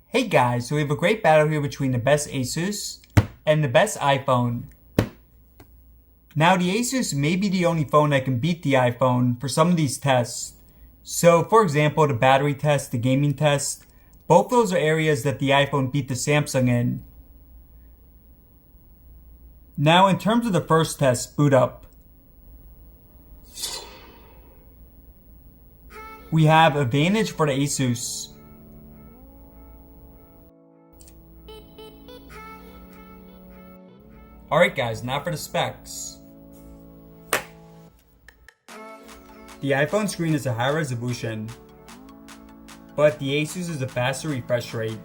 Hey guys, so we have a great battle here between the best Asus and the best iPhone. Now the Asus may be the only phone that can beat the iPhone for some of these tests. So for example, the battery test, the gaming test, both those are areas that the iPhone beat the Samsung in. Now in terms of the first test, boot up. We have advantage for the Asus. Alright guys, now for the specs. The iPhone screen is a high resolution, but the Asus is a faster refresh rate.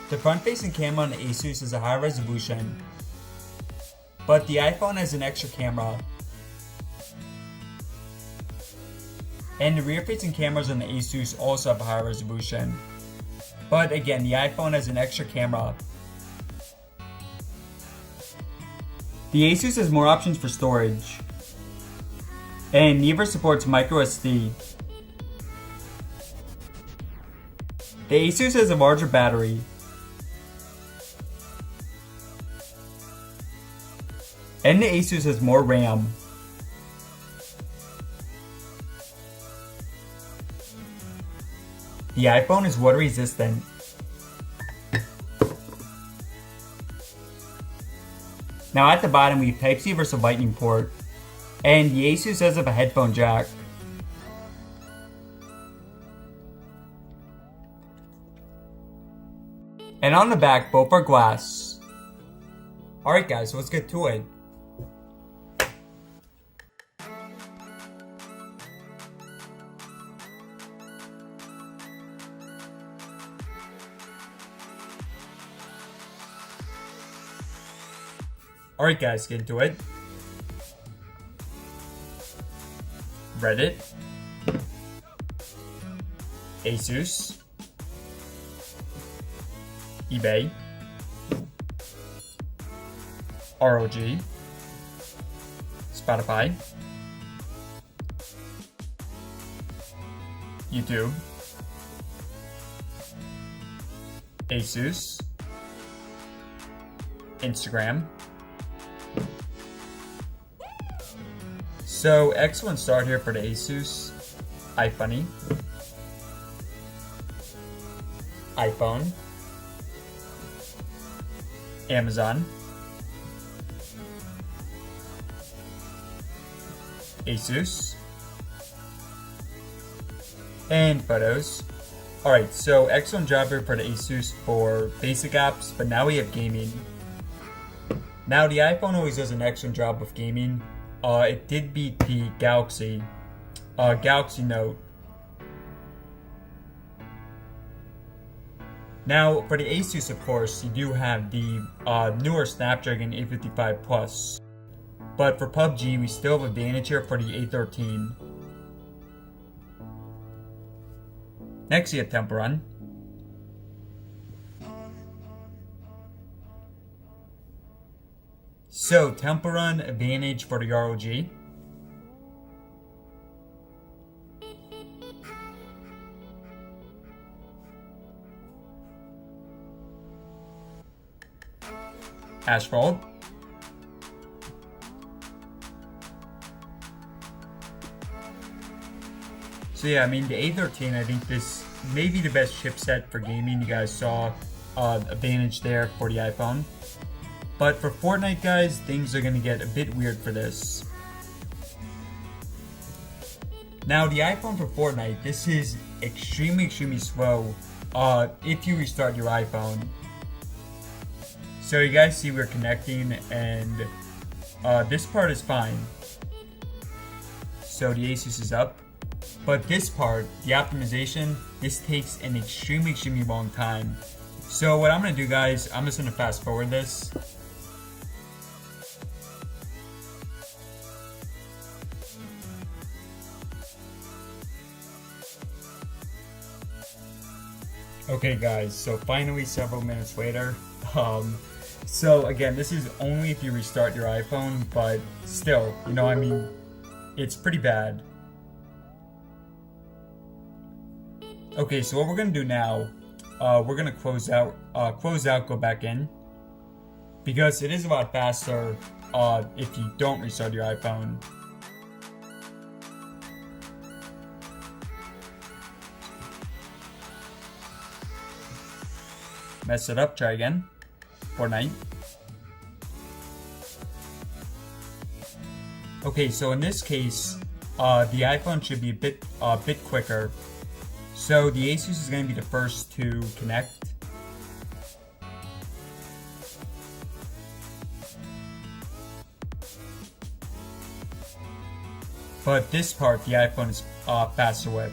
The front-facing camera on the Asus is a high resolution, but the iPhone has an extra camera. And the rear-facing cameras on the Asus also have a high resolution, but again, the iPhone has an extra camera. The Asus has more options for storage, and neither supports microSD. The Asus has a larger battery, and the Asus has more RAM. The iPhone is water resistant. Now at the bottom we have Type-C versus Lightning port, and the Asus does have a headphone jack. And on the back, both are glass. Alright guys, so let's get to it. Alright guys, get into it. Reddit, Asus, eBay, ROG, Spotify, YouTube, Asus, Instagram. So excellent start here for the Asus, iFunny, iPhone, Amazon, Asus, and Photos. Alright, so excellent job here for the Asus for basic apps, but now we have gaming. Now the iPhone always does an excellent job with gaming. It did beat the Galaxy Note. Now, for the Asus, of course, you do have the newer Snapdragon 855 Plus. But for PUBG, we still have advantage here for the A13. Next, you have Temple Run. So, Temple Run, advantage for the ROG. Asphalt. So yeah, I mean the A13, I think this may be the best chipset for gaming. You guys saw advantage there for the iPhone. But for Fortnite, guys, things are going to get a bit weird for this. Now, the iPhone for Fortnite, this is extremely slow if you restart your iPhone. So you guys see we're connecting, and this part is fine. So the Asus is up. But this part, the optimization, this takes an extremely long time. So what I'm going to do, guys, I'm just going to fast forward this. Okay guys, so finally several minutes later, so again, this is only if you restart your iPhone, but still, you know, I mean, it's pretty bad. Okay, so what we're gonna do now, we're gonna close out, go back in, because it is a lot faster if you don't restart your iPhone. Mess it up, try again. Fortnite. Okay, so in this case, the iPhone should be a bit quicker. So the Asus is going to be the first to connect. But this part, the iPhone is faster with.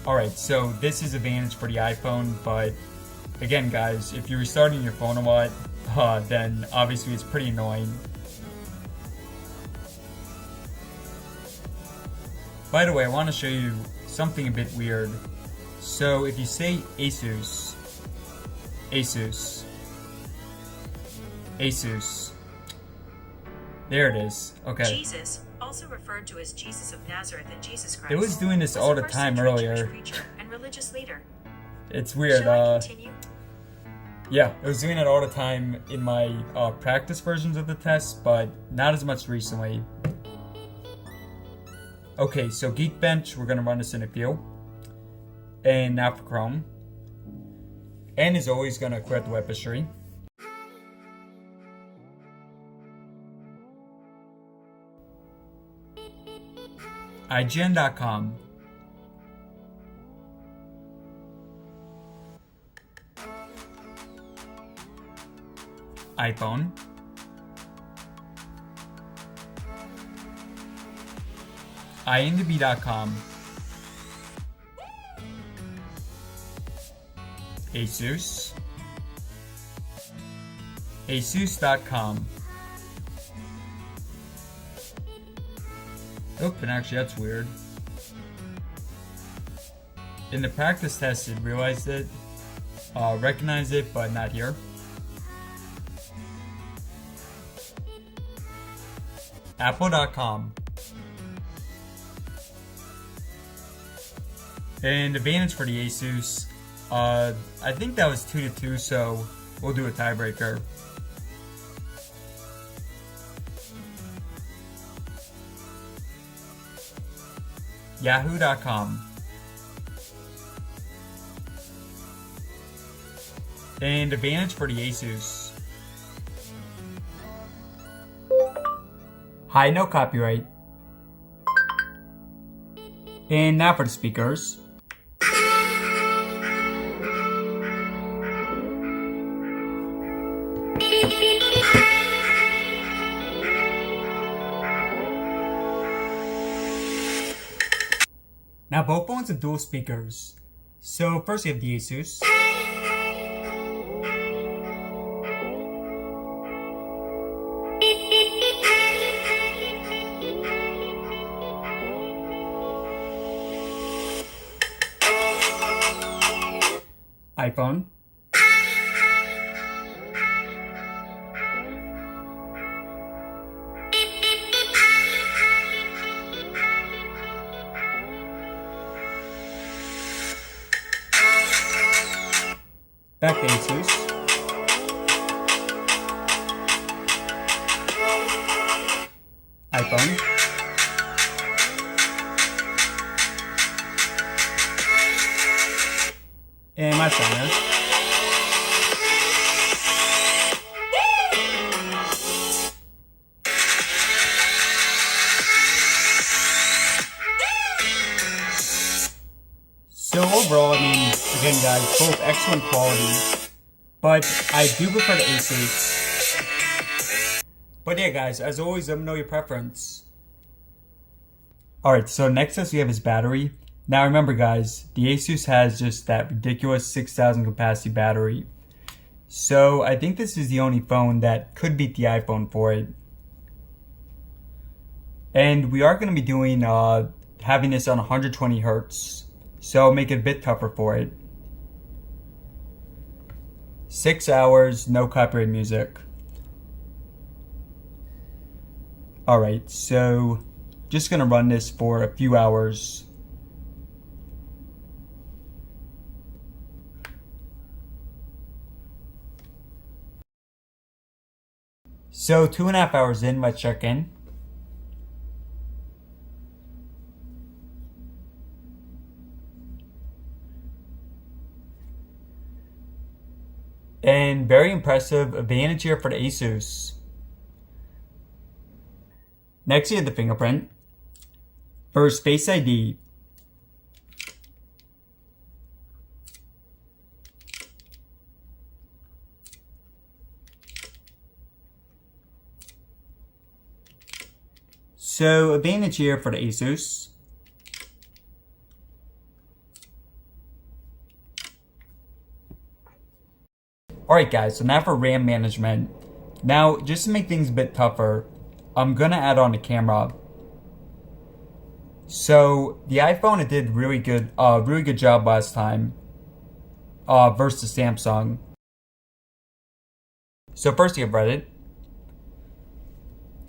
Alright, so this is advantage for the iPhone, but again guys, if you're restarting your phone a lot, then obviously it's pretty annoying. By the way, I want to show you something a bit weird. So if you say Asus, Asus, Asus, there it is. Okay. Jesus, also referred to as Jesus of Nazareth and Jesus Christ, it was doing this all the time earlier. Preacher and religious leader. It's weird. Shall I continue? Yeah, it was doing it all the time in my practice versions of the test, but not as much recently. Okay, so Geekbench, we're gonna run this in a few. And now for Chrome. And is always gonna quit the web history. IGN.com. iPhone. IMDb.com. Asus. Asus.com. Oh, and actually that's weird. In the practice test it realized it, recognized it, but not here. Apple.com. And advantage for the Asus, I think that was 2-2, so we'll do a tiebreaker. Yahoo.com. And advantage for the Asus. Hi, no copyright. And now for the speakers. Now both phones have dual speakers. So first we have the Asus. iPhone. Back to Asus. iPhone. And my center. So overall, I mean, again guys, both excellent quality, but I do prefer the Asus. But yeah guys, as always, let me know your preference. Alright, so next up we have his battery. Now remember guys, the Asus has just that ridiculous 6,000 capacity battery. So I think this is the only phone that could beat the iPhone for it. And we are going to be doing, having this on 120 Hertz. So make it a bit tougher for it. 6 hours, no copyright music. Alright, so just gonna run this for a few hours. So 2.5 hours in, let's check in. And very impressive advantage here for the Asus. Next, you have the fingerprint. First, Face ID. So, advantage here for the Asus. Alright guys, so now for RAM management. Now, just to make things a bit tougher, I'm gonna add on a camera. So, the iPhone, it did really good job last time versus Samsung. So first you have Reddit.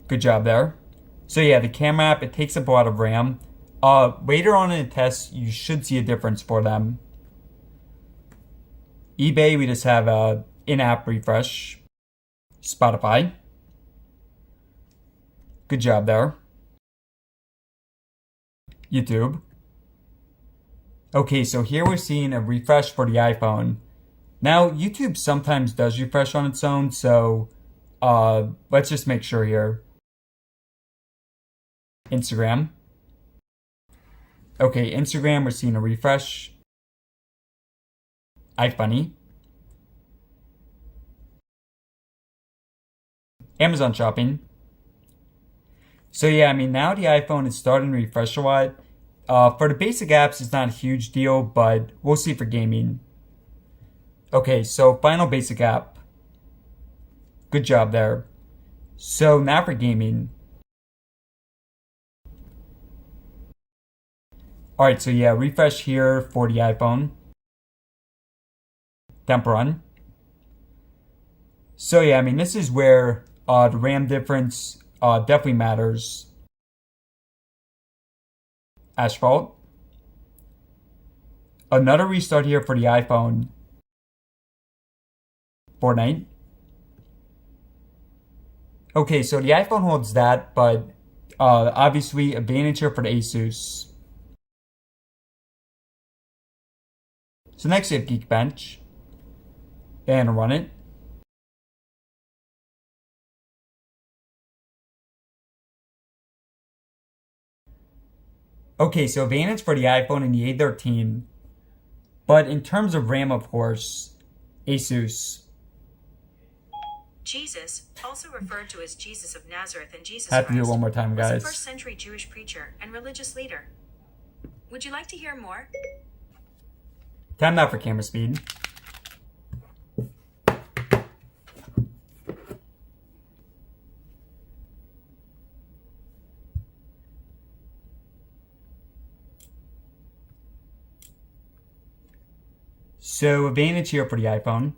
Good job there. So yeah, the camera app, it takes up a lot of RAM. Later on in the test, you should see a difference for them. eBay, we just have a in-app refresh. Spotify. Good job there. YouTube. Okay, so here we're seeing a refresh for the iPhone. Now, YouTube sometimes does refresh on its own, so let's just make sure here. Instagram. Okay, Instagram, we're seeing a refresh. iFunny. Amazon shopping. So yeah, I mean, now the iPhone is starting to refresh a lot. For the basic apps, it's not a huge deal, but we'll see for gaming. Okay, so final basic app. Good job there. So now for gaming. Alright, so yeah, refresh here for the iPhone. Temp run. So yeah, I mean, this is where the RAM difference definitely matters. Asphalt. Another restart here for the iPhone. Fortnite. Okay, so the iPhone holds that, but obviously advantage here for the Asus. So next we have Geekbench. And run it. Okay, so advantage for the iPhone and the A13. But in terms of RAM, of course, Asus. Jesus, also referred to as Jesus of Nazareth and Jesus Have to do it Christ, one more time, was a guys. first-century Jewish preacher and religious leader. Would you like to hear more? Time out for camera speed. So advantage here for the iPhone.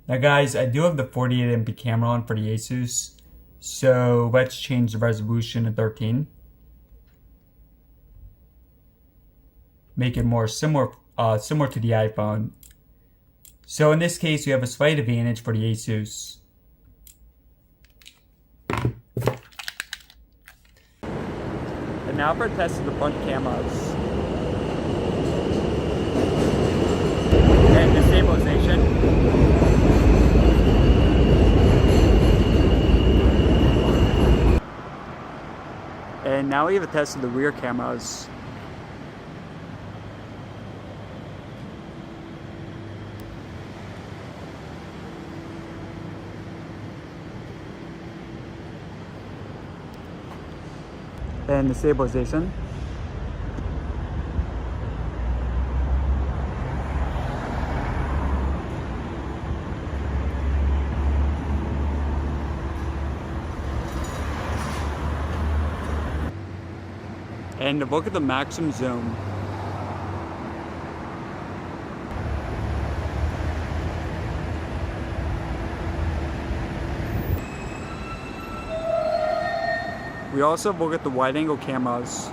Now guys, I do have the 48MP camera on for the Asus. So let's change the resolution to 13. Make it more similar to the iPhone. So in this case, we have a slight advantage for the Asus. And now for a test of the front cameras. And the stabilization. And now we have a test of the rear cameras. And the stabilization. And look at the maximum zoom. We also look at the wide angle cameras.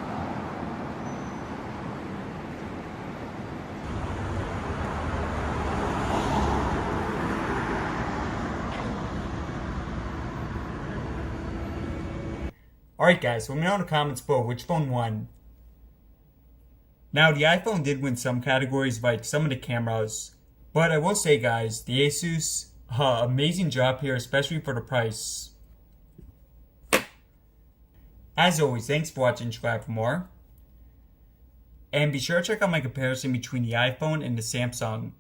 Alright guys, let me know in the comments below which phone won. Now the iPhone did win some categories like some of the cameras, but I will say guys, the Asus, amazing job here, especially for the price. As always, thanks for watching, subscribe for more. And be sure to check out my comparison between the iPhone and the Samsung.